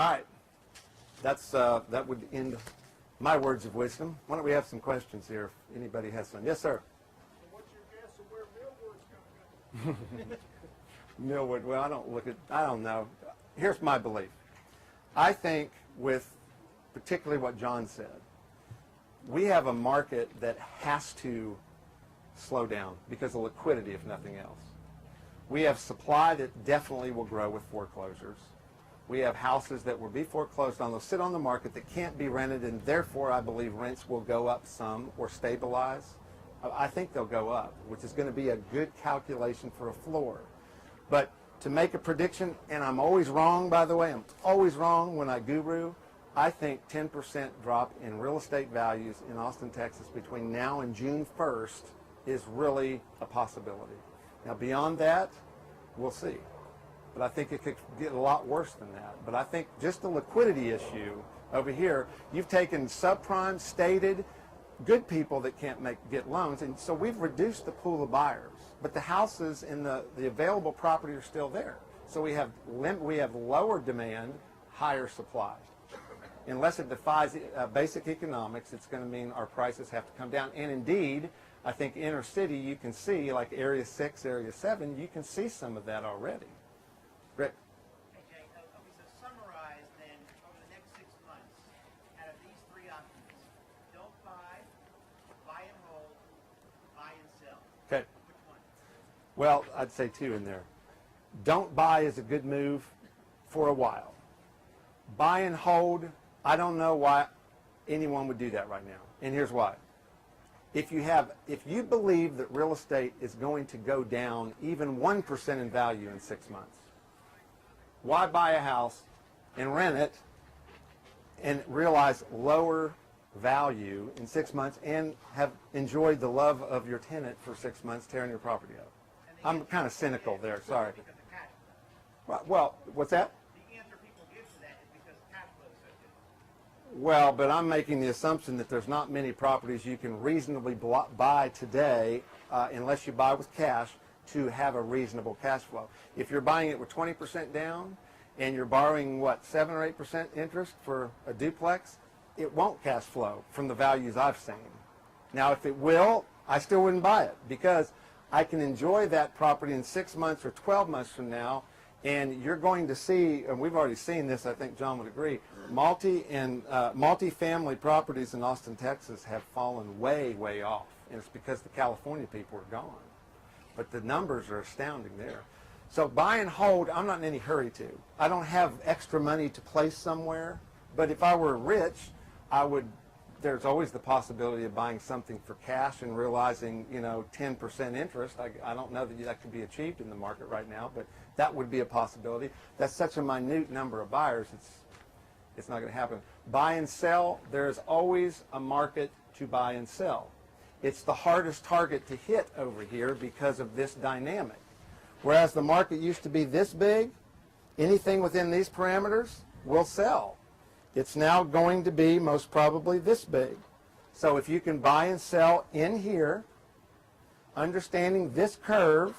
All right. That would end my words of wisdom. Why don't we have some questions here if anybody has some? Yes, sir. So what's your guess of where Millwood's going to go? Millwood, well, I don't know. Here's my belief. I think with particularly what John said, we have a market that has to slow down because of liquidity, if nothing else. We have supply that definitely will grow with foreclosures. We have houses that will be foreclosed on, they'll sit on the market that can't be rented, and therefore I believe rents will go up some or stabilize. I think they'll go up, which is going to be a good calculation for a floor. But to make a prediction, and I'm always wrong, by the way, I'm always wrong when I guru, I think 10% drop in real estate values in Austin, Texas between now and June 1st is really a possibility. Now beyond that, we'll see. But I think it could get a lot worse than that. But I think just the liquidity issue over here, you've taken subprime, stated, good people that can't get loans, and so we've reduced the pool of buyers. But the houses and the available property are still there. So we have lower demand, higher supply. Unless it defies basic economics, it's going to mean our prices have to come down. And indeed, I think inner city, you can see, like Area 6, Area 7, you can see some of that already. Rick? Hey, Jay, so summarize then, over the next 6 months, out of these three options, don't buy, buy and hold, buy and sell. Okay. Which one? Well, I'd say two in there. Don't buy is a good move for a while. Buy and hold, I don't know why anyone would do that right now. And here's why. If you believe that real estate is going to go down even 1% in value in 6 months, why buy a house and rent it and realize lower value in 6 months and have enjoyed the love of your tenant for 6 months tearing your property up? I'm kind of cynical there, sorry. Because of cash flow. Well, what's that? The answer people give to that is because cash flow is so good. Well, but I'm making the assumption that there's not many properties you can reasonably buy today unless you buy with cash to have a reasonable cash flow. If you're buying it with 20% down and you're borrowing, what, 7 or 8% interest for a duplex, it won't cash flow from the values I've seen. Now, if it will, I still wouldn't buy it because I can enjoy that property in 6 months or 12 months from now, and you're going to see, and we've already seen this, I think John would agree, multi-family properties in Austin, Texas have fallen way, way off, and it's because the California people are gone. But the numbers are astounding there. So buy and hold, I'm not in any hurry to. I don't have extra money to place somewhere, but if I were rich, there's always the possibility of buying something for cash and realizing, 10% interest. I don't know that could be achieved in the market right now, but that would be a possibility. That's such a minute number of buyers, it's not going to happen. Buy and sell, there's always a market to buy and sell. It's the hardest target to hit over here because of this dynamic. Whereas the market used to be this big, anything within these parameters will sell. It's now going to be most probably this big. So if you can buy and sell in here, understanding this curve,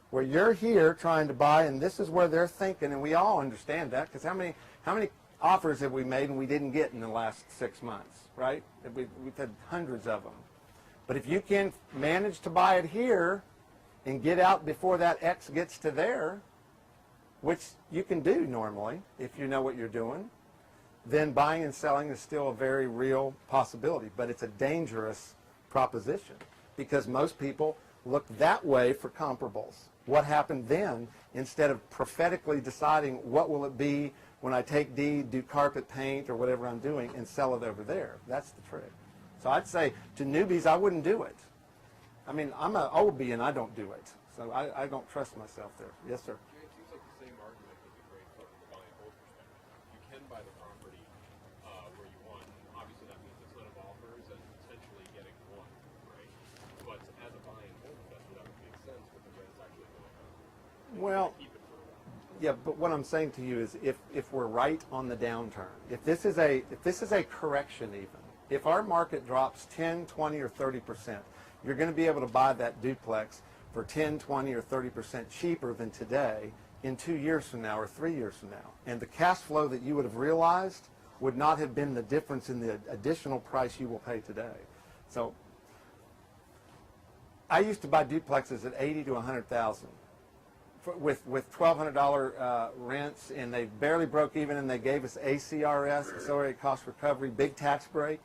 where you're here trying to buy, and this is where they're thinking, and we all understand that, because how many offers have we made and we didn't get in the last 6 months, right? We've had hundreds of them. But if you can manage to buy it here and get out before that X gets to there, which you can do normally if you know what you're doing, then buying and selling is still a very real possibility. But it's a dangerous proposition because most people look that way for comparables. What happened then, instead of prophetically deciding what will it be when I take D, do carpet paint or whatever I'm doing and sell it over there. That's the trick. So I'd say to newbies, I wouldn't do it. I mean, I'm an oldie and I don't do it. So I don't trust myself there. Yes, sir. It seems like the same argument would be great from the buy and hold perspective. You can buy the property where you want. Obviously, that means a ton of offers and potentially getting one, right? But as a buy and hold investor, that would make sense with the rents actually going up. Well, Keep it for a while. yeah, but what I'm saying to you is if we're right on the downturn, if this is a correction even, if our market drops 10, 20, or 30%, you're going to be able to buy that duplex for 10, 20, or 30% cheaper than today in 2 years from now or 3 years from now. And the cash flow that you would have realized would not have been the difference in the additional price you will pay today. So I used to buy duplexes at 80 to 100,000 with $1,200 rents, and they barely broke even, and they gave us ACRS, accelerated cost recovery, big tax break.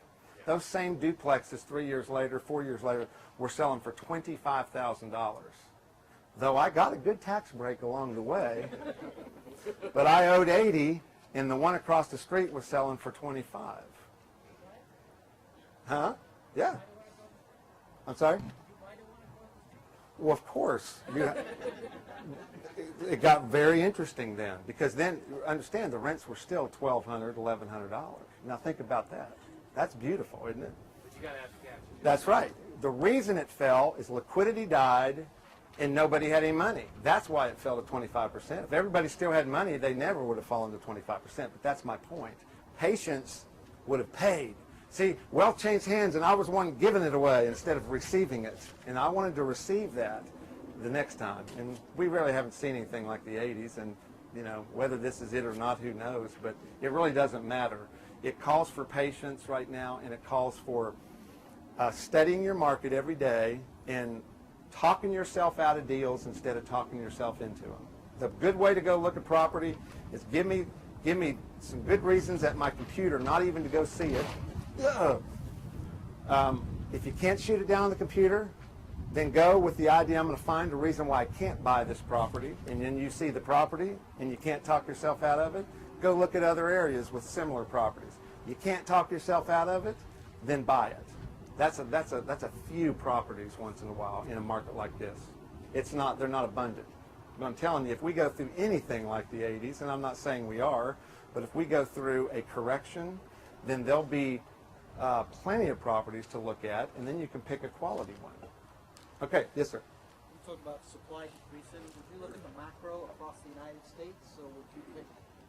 Those same duplexes 3 years later, 4 years later, were selling for $25,000. Though I got a good tax break along the way, but I owed 80, and the one across the street was selling for 25. Huh? Yeah. I'm sorry? Well, of course. It got very interesting then, because then, understand, the rents were still $1,200, $1,100. Now think about that. That's beautiful, isn't it? But you got to have the cash. That's right. The reason it fell is liquidity died and nobody had any money. That's why it fell to 25%. If everybody still had money, they never would have fallen to 25%. But that's my point. Patience would have paid. See, wealth changed hands, and I was one giving it away instead of receiving it. And I wanted to receive that the next time. And we really haven't seen anything like the 80s. And, you know, whether this is it or not, who knows. But it really doesn't matter. It calls for patience right now, and it calls for studying your market every day and talking yourself out of deals instead of talking yourself into them. The good way to go look at property is give me some good reasons at my computer not even to go see it. If you can't shoot it down on the computer, then go with the idea I'm going to find a reason why I can't buy this property, and then you see the property and you can't talk yourself out of it, go look at other areas with similar properties. You can't talk yourself out of it, then buy it. That's a few properties once in a while in a market like this. They're not abundant. But I'm telling you, if we go through anything like the 80s, and I'm not saying we are, but if we go through a correction, then there'll be plenty of properties to look at, and then you can pick a quality one. Okay, yes, sir. You talked about supply decreasing. If you look at the macro across the United States, so would you pick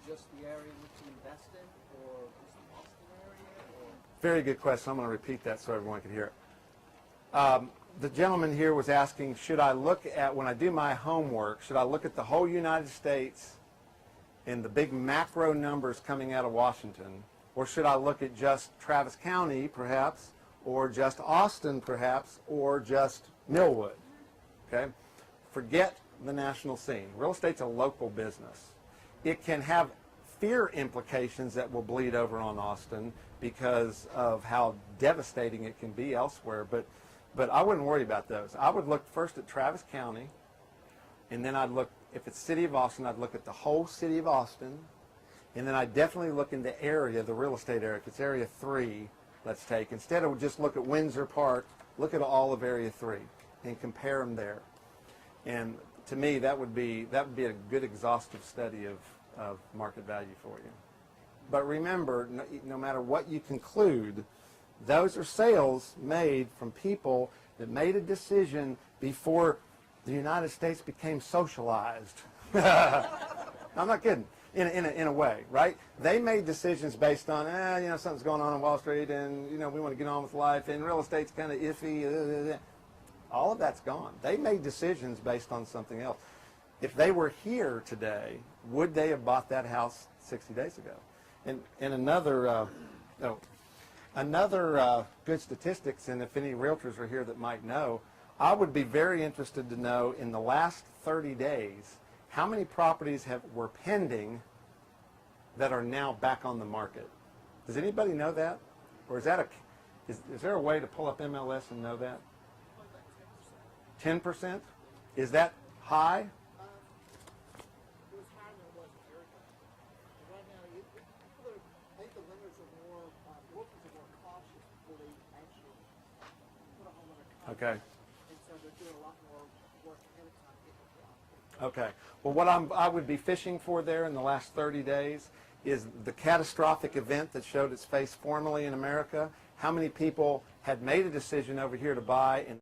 just the area in which you invest in, or just the Boston area? Or? Very good question. I'm going to repeat that so everyone can hear it. The gentleman here was asking, should I look at, when I do my homework, should I look at the whole United States and the big macro numbers coming out of Washington, or should I look at just Travis County, perhaps, or just Austin, perhaps, or just Millwood? Okay? Forget the national scene. Real estate's a local business. It can have fear implications that will bleed over on Austin because of how devastating it can be elsewhere, but I wouldn't worry about those. I would look first at Travis County, and then I'd look, if it's City of Austin, I'd look at the whole City of Austin, and then I'd definitely look in the area, the real estate area. If it's Area 3, let's take, instead of just look at Windsor Park, look at all of Area 3 and compare them there. And to me, that would be a good exhaustive study of market value for you. But remember, no matter what you conclude, those are sales made from people that made a decision before the United States became socialized. I'm not kidding. In a way, right? They made decisions based on, something's going on Wall Street, and we want to get on with life, and real estate's kind of iffy. All of that's gone. They made decisions based on something else. If they were here today, would they have bought that house 60 days ago? And another good statistics, and if any realtors are here that might know, I would be very interested to know in the last 30 days how many properties were pending that are now back on the market. Does anybody know that? Or is there a way to pull up MLS and know that? 10%? Is that high? It was higher than it was a year ago. And right now, I think the lenders are more, workers are more cautious before they actually put a home under contract. Okay. And so they're doing a lot more work ahead of time to get the job. Okay. Well, what I would be fishing for there in the last 30 days is the catastrophic event that showed its face formally in America. How many people had made a decision over here to buy and